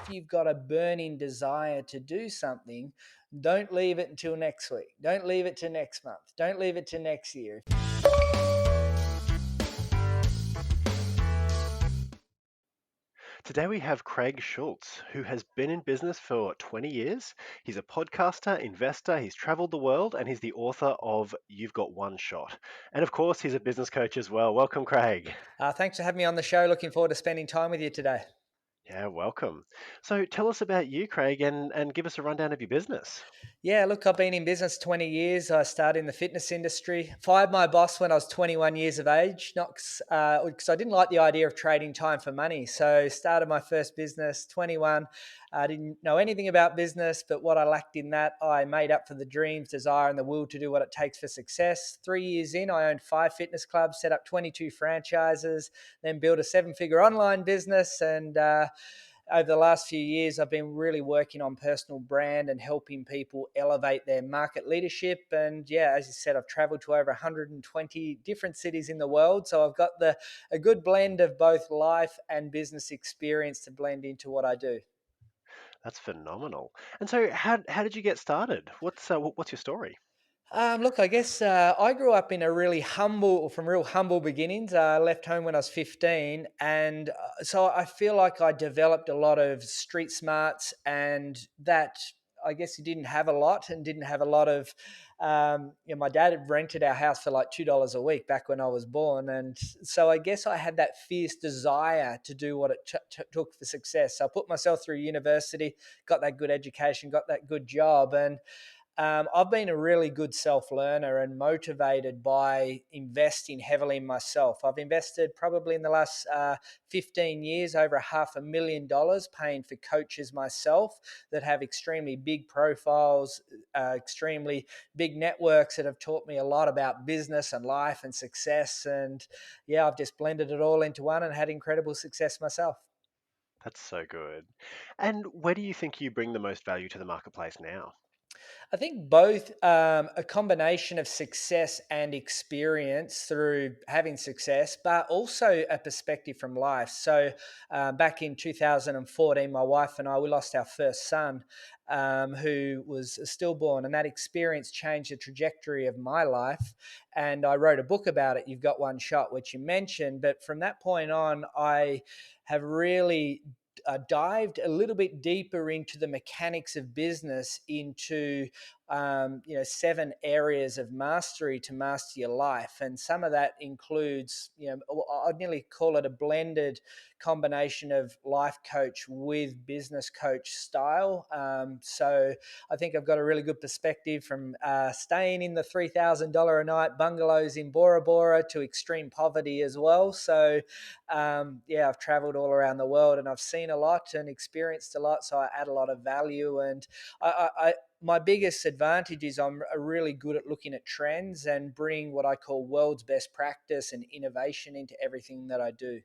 if you've got a burning desire to do something, don't leave it until next week. Don't leave it to next month. Don't leave it to next year. Today we have Craig Schulze, who has been in business for 20 years. He's a podcaster, investor, he's traveled the world, and he's the author of You've Got One Shot. And of course, he's a business coach as well. Welcome, Craig. Thanks for having me on the show. Looking forward to spending time with you today. Yeah, welcome. So tell us about you, Craig, and give us a rundown of your business. Yeah, look, I've been in business 20 years. I started in the fitness industry. Fired my boss when I was 21 years of age, not because I didn't like the idea of trading time for money. So started my first business 21. I didn't know anything about business, but what I lacked in that, I made up for the dreams, desire, and the will to do what it takes for success. 3 years in, I owned 5 fitness clubs, set up 22 franchises, then built a seven-figure online business, and over the last few years, I've been really working on personal brand and helping people elevate their market leadership. And yeah, as you said, I've traveled to over 120 different cities in the world. So I've got a good blend of both life and business experience to blend into what I do. That's phenomenal. And so, how did you get started? What's your story? Look, I guess I grew up in a really humble, from real humble beginnings. I left home when I was 15. And so I feel like I developed a lot of street smarts, and that I guess you didn't have a lot and didn't have a lot of. My dad had rented our house for like $2 a week back when I was born. And so I guess I had that fierce desire to do what it took for success. So I put myself through university, got that good education, got that good job. And I've been a really good self learner and motivated by investing heavily in myself. I've invested probably in the last 15 years over $500,000 paying for coaches myself that have extremely big profiles, extremely big networks that have taught me a lot about business and life and success. And yeah, I've just blended it all into one and had incredible success myself. That's so good. And where do you think you bring the most value to the marketplace now? I think both a combination of success and experience through having success, but also a perspective from life. So, back in 2014, my wife and I we lost our first son, who was a stillborn, and that experience changed the trajectory of my life. And I wrote a book about it. You've Got One Shot, which you mentioned, but from that point on, I have really dived a little bit deeper into the mechanics of business, into 7 areas of mastery to master your life, and some of that includes, I'd nearly call it a blended combination of life coach with business coach style. So I think I've got a really good perspective from staying in the $3,000 a night bungalows in Bora Bora to extreme poverty as well. So yeah, I've traveled all around the world and I've seen a lot and experienced a lot. So I add a lot of value. And my biggest advantage is I'm really good at looking at trends and bring what I call world's best practice and innovation into everything that I do.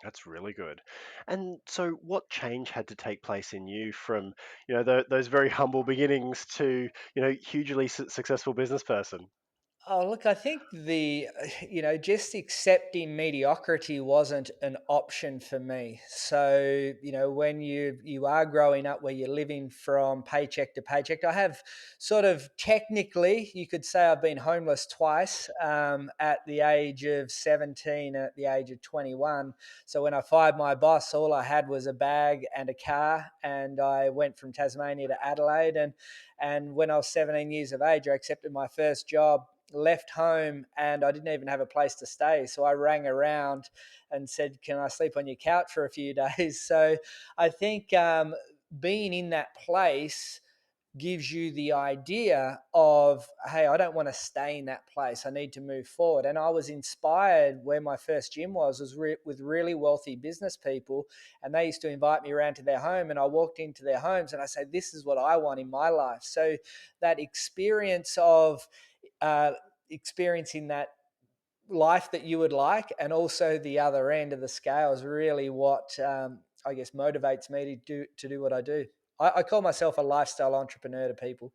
That's really good. And so, what change had to take place in you from, those very humble beginnings to, hugely successful business person? Oh, look, I think just accepting mediocrity wasn't an option for me. So, when you are growing up where you're living from paycheck to paycheck, I have sort of technically, you could say I've been homeless twice, at the age of 17 and at the age of 21. So when I fired my boss, all I had was a bag and a car, and I went from Tasmania to Adelaide. And when I was 17 years of age, I accepted my first job, left home, and I didn't even have a place to stay. So I rang around and said, "Can I sleep on your couch for a few days?" So I think being in that place gives you the idea of, hey, I don't want to stay in that place. I need to move forward. And I was inspired where my first gym was with really wealthy business people. And they used to invite me around to their home. And I walked into their homes and I said, this is what I want in my life. So that experience of uh, experiencing that life that you would like, and also the other end of the scale is really what I guess motivates me to do what I do. I call myself a lifestyle entrepreneur to people.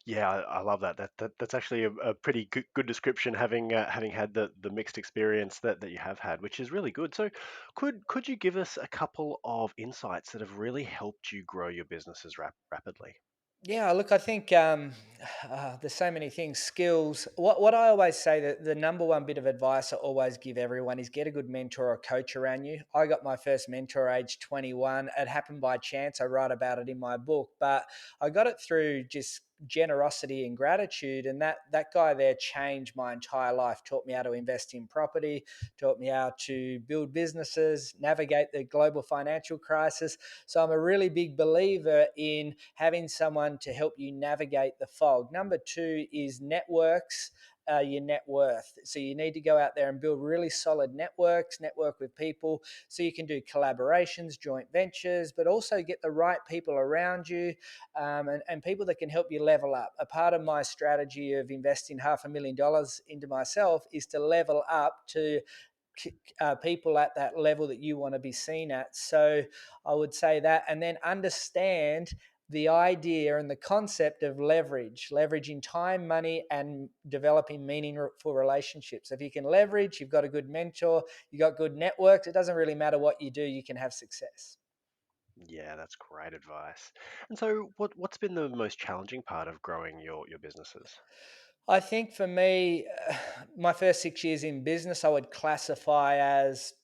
Yeah, I love that. That's actually a pretty good description, having had the mixed experience that you have had, which is really good. So, could you give us a couple of insights that have really helped you grow your businesses rapidly? Yeah, look, I think there's so many things. Skills. What I always say, that the number one bit of advice I always give everyone is get a good mentor or coach around you. I got my first mentor age 21. It happened by chance. I write about it in my book, but I got it through just generosity and gratitude. And that guy there changed my entire life. Taught me how to invest in property. Taught me how to build businesses, navigate the global financial crisis. So I'm a really big believer in having someone to help you navigate the fog. Number two is networks. Your net worth. So you need to go out there and build really solid networks, network with people so you can do collaborations, joint ventures, but also get the right people around you, and people that can help you level up. A part of my strategy of investing $500,000 into myself is to level up to people at that level that you want to be seen at. So I would say that, and then understand the idea and the concept of leverage, leveraging time, money, and developing meaningful relationships. If you can leverage, you've got a good mentor, you got good networks. It doesn't really matter what you do, you can have success. Yeah, that's great advice. And so, what's been the most challenging part of growing your businesses? I think for me, my first 6 years in business, I would classify as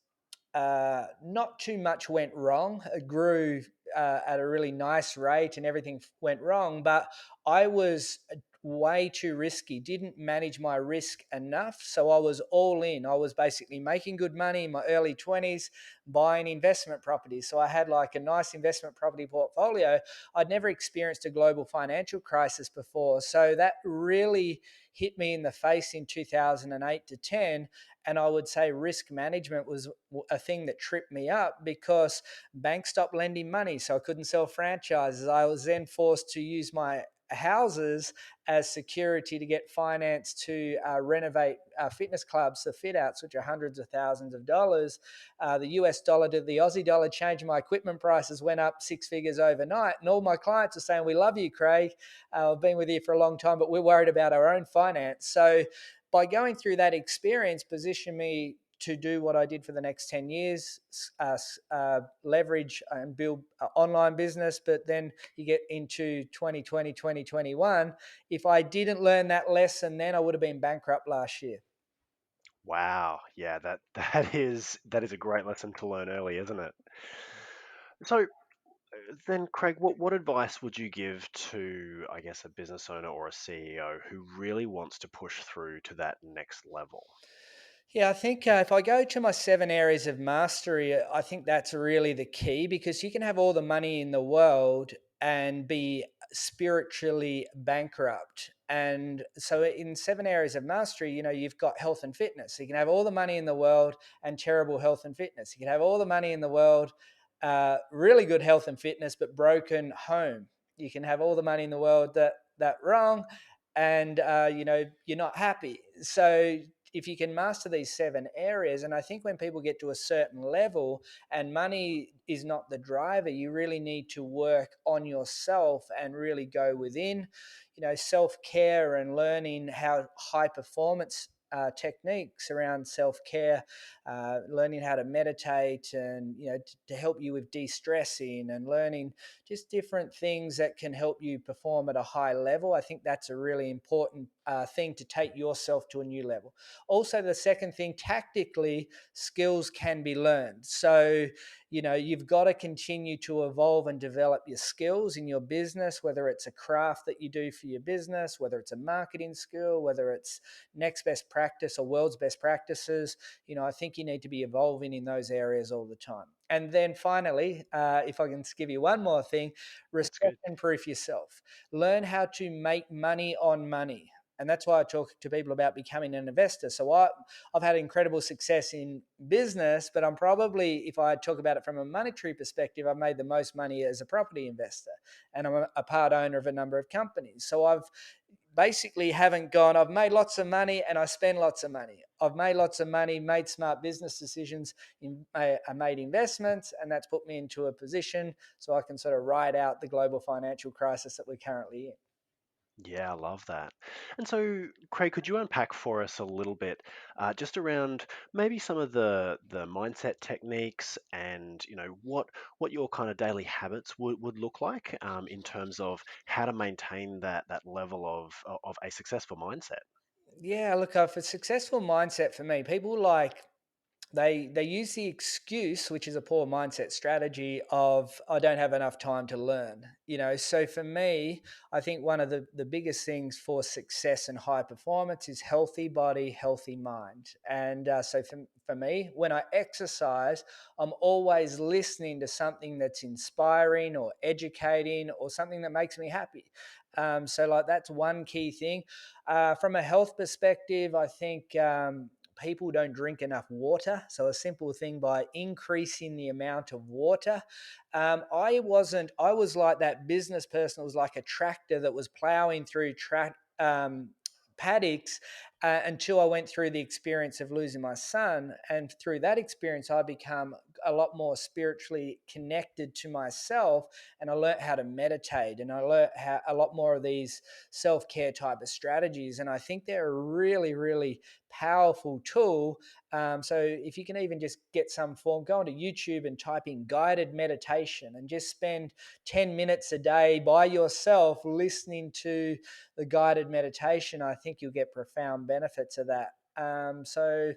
not too much went wrong. It grew at a really nice rate and everything went wrong, but I was way too risky, didn't manage my risk enough. So I was all in. I was basically making good money in my early 20s, buying investment properties. So I had like a nice investment property portfolio. I'd never experienced a global financial crisis before. So that really hit me in the face in 2008 to 10. And I would say risk management was a thing that tripped me up because banks stopped lending money. So I couldn't sell franchises. I was then forced to use my houses as security to get finance to renovate fitness clubs, the fit outs, which are hundreds of thousands of dollars. The US dollar to the Aussie dollar changed. My equipment prices went up six figures overnight. And all my clients are saying, "We love you, Craig. I've been with you for a long time, but we're worried about our own finance." So by going through that experience, positioned me to do what I did for the next 10 years, leverage and build online business. But then you get into 2020, 2021. If I didn't learn that lesson, then I would have been bankrupt last year. Wow, yeah, that is a great lesson to learn early, isn't it? So, then, Craig, what advice would you give to, I guess, a business owner or a CEO who really wants to push through to that next level? Yeah, I think if I go to my 7 areas of mastery, I think that's really the key because you can have all the money in the world and be spiritually bankrupt. And so, in 7 areas of mastery, you've got health and fitness. So you can have all the money in the world and terrible health and fitness. You can have all the money in the world, really good health and fitness, but broken home. You can have all the money in the world that wrong, and you're not happy. So if you can master these 7 areas, and I think when people get to a certain level and money is not the driver, you really need to work on yourself and really go within. Self-care and learning how high performance techniques around self-care, learning how to meditate, and to help you with de-stressing, and learning just different things that can help you perform at a high level. I think that's a really important thing to take yourself to a new level. Also, the second thing, tactically, skills can be learned. So, you've got to continue to evolve and develop your skills in your business, whether it's a craft that you do for your business, whether it's a marketing skill, whether it's next best practice or world's best practices. I think you need to be evolving in those areas all the time. And then finally, if I can give you one more thing, That's good. recession proof yourself. Learn how to make money on money. And that's why I talk to people about becoming an investor. So I've had incredible success in business, but I'm probably, if I talk about it from a monetary perspective, I've made the most money as a property investor. And I'm a part owner of a number of companies. So I've basically haven't gone, I've made lots of money and I spend lots of money. I've made lots of money, made smart business decisions, I made investments, and that's put me into a position so I can sort of ride out the global financial crisis that we're currently in. Yeah, I love that. And so, Craig, could you unpack for us a little bit, just around maybe some of the mindset techniques, and what your kind of daily habits would look like, in terms of how to maintain that level of a successful mindset? Yeah, look, for successful mindset for me, people like they use the excuse, which is a poor mindset strategy, of I don't have enough time to learn. So for me, I think one of the biggest things for success and high performance is healthy body, healthy mind. And so for me, when I exercise, I'm always listening to something that's inspiring or educating or something that makes me happy. So like that's one key thing. From a health perspective, I think people don't drink enough water. So a simple thing, by increasing the amount of water. I was like that business person. It was like a tractor that was plowing through paddocks until I went through the experience of losing my son. And through that experience, I become a lot more spiritually connected to myself, and I learned how to meditate, and I learned how a lot more of these self-care type of strategies. And I think they're a really, really powerful tool. So if you can even just get some form, go onto YouTube and type in guided meditation and just spend 10 minutes a day by yourself listening to the guided meditation. I think you'll get profound benefits of that. So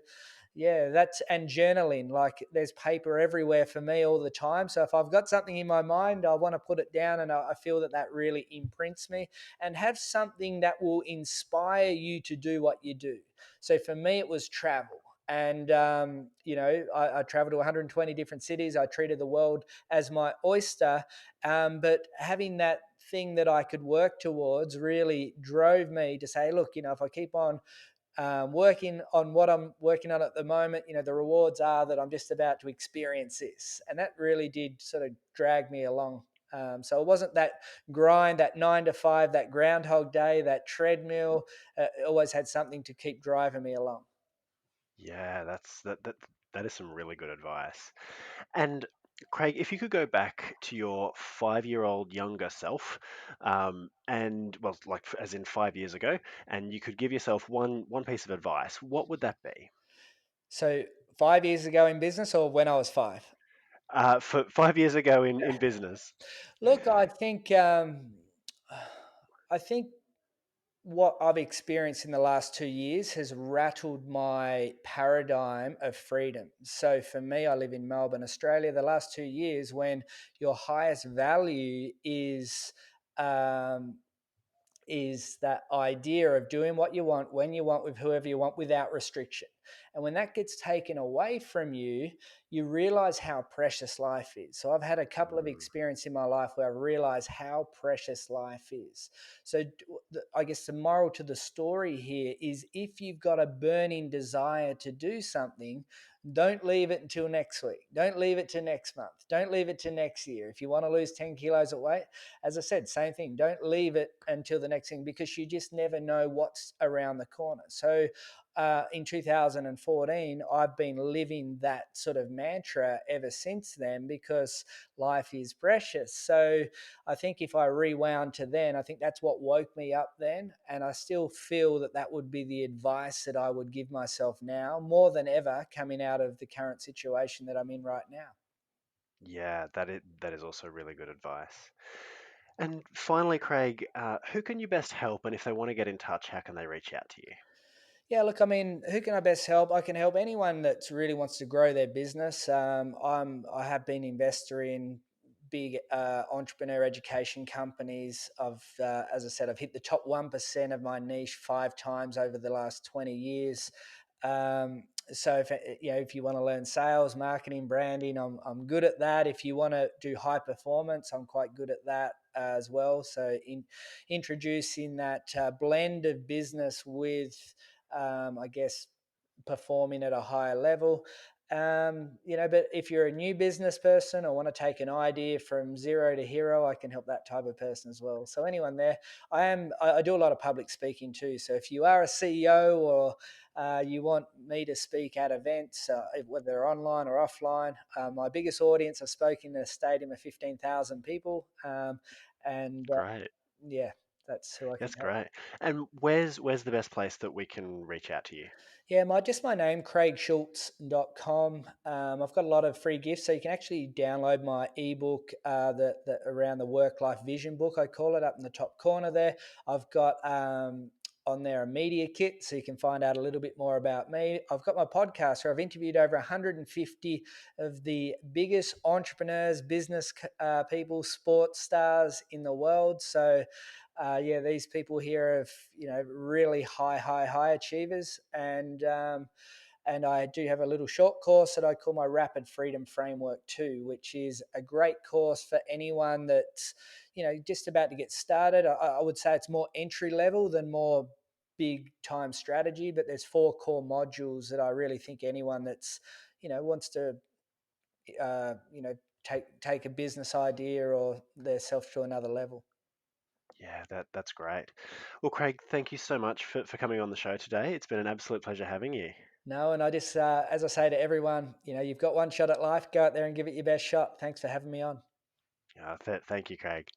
yeah, that's, and journaling. Like there's paper everywhere for me all the time. So if I've got something in my mind, I want to put it down, and I feel that that really imprints me. And have something that will inspire you to do what you do. So for me, it was travel. And, I traveled to 120 different cities. I treated the world as my oyster. But having that thing that I could work towards really drove me to say, look, if I keep on working on what I'm working on at the moment, the rewards are that I'm just about to experience this. And that really did sort of drag me along. So it wasn't that grind, that 9 to 5, that groundhog day, that treadmill. It always had something to keep driving me along. Yeah, that is some really good advice. And Craig, if you could go back to your 5-year-old younger self, and well, like as in 5 years ago, and you could give yourself one piece of advice, what would that be? So 5 years ago in business, or when I was five? For 5 years ago in business. Look, I think what I've experienced in the last 2 years has rattled my paradigm of freedom. So for me, I live in Melbourne, Australia. The last 2 years, when your highest value um, is that idea of doing what you want, when you want, with whoever you want, without restriction. And when that gets taken away from you, you realize how precious life is. So I've had a couple of Mm, experiences in my life where I realize how precious life is. So I guess the moral to the story here is, if you've got a burning desire to do something, don't leave it until next week. Don't leave it to next month. Don't leave it to next year. If you want to lose 10 kilos of weight, as I said, same thing. Don't leave it until the next thing, because you just never know what's around the corner. So in 2014, I've been living that sort of mantra ever since then, because life is precious. So I think if I rewound to then, I think that's what woke me up then. And I still feel that that would be the advice that I would give myself now, more than ever, coming out of the current situation that I'm in right now. yeah, that is also really good advice. And finally, Craig, who can you best help? And if they want to get in touch, how can they reach out to you? Yeah, look, I mean, who can I best help? I can help anyone that really wants to grow their business. I have been investor in big entrepreneur education companies. As I said, I've hit the top 1% of my niche 5 times over the last 20 years. So if you want to learn sales, marketing, branding, I'm good at that. If you want to do high performance, I'm quite good at that as well. So introducing that blend of business with I guess, performing at a higher level. But if you're a new business person or want to take an idea from zero to hero, I can help that type of person as well. So anyone there, I do a lot of public speaking too. So if you are a CEO, or you want me to speak at events, whether they're online or offline, my biggest audience, I spoke in a stadium of 15,000 people. And Great. yeah. That's who I can That's help. great. And where's the best place that we can reach out to you? Yeah, just my name, craigschultz.com. I've got a lot of free gifts, so you can actually download my ebook, the around the work life vision book. I call it up in the top corner there. I've got on there a media kit, so you can find out a little bit more about me. I've got my podcast where I've interviewed over 150 of the biggest entrepreneurs, business people, sports stars in the world. So yeah, these people here are, really high achievers, and I do have a little short course that I call my Rapid Freedom Framework too, which is a great course for anyone that's, just about to get started. I would say it's more entry level than more big time strategy, but there's four core modules that I really think anyone that's, wants to, take a business idea or their self to another level. Yeah, that's great. Well, Craig, thank you so much for coming on the show today. It's been an absolute pleasure having you. No, and I just, as I say to everyone, you've got one shot at life. Go out there and give it your best shot. Thanks for having me on. Thank you, Craig.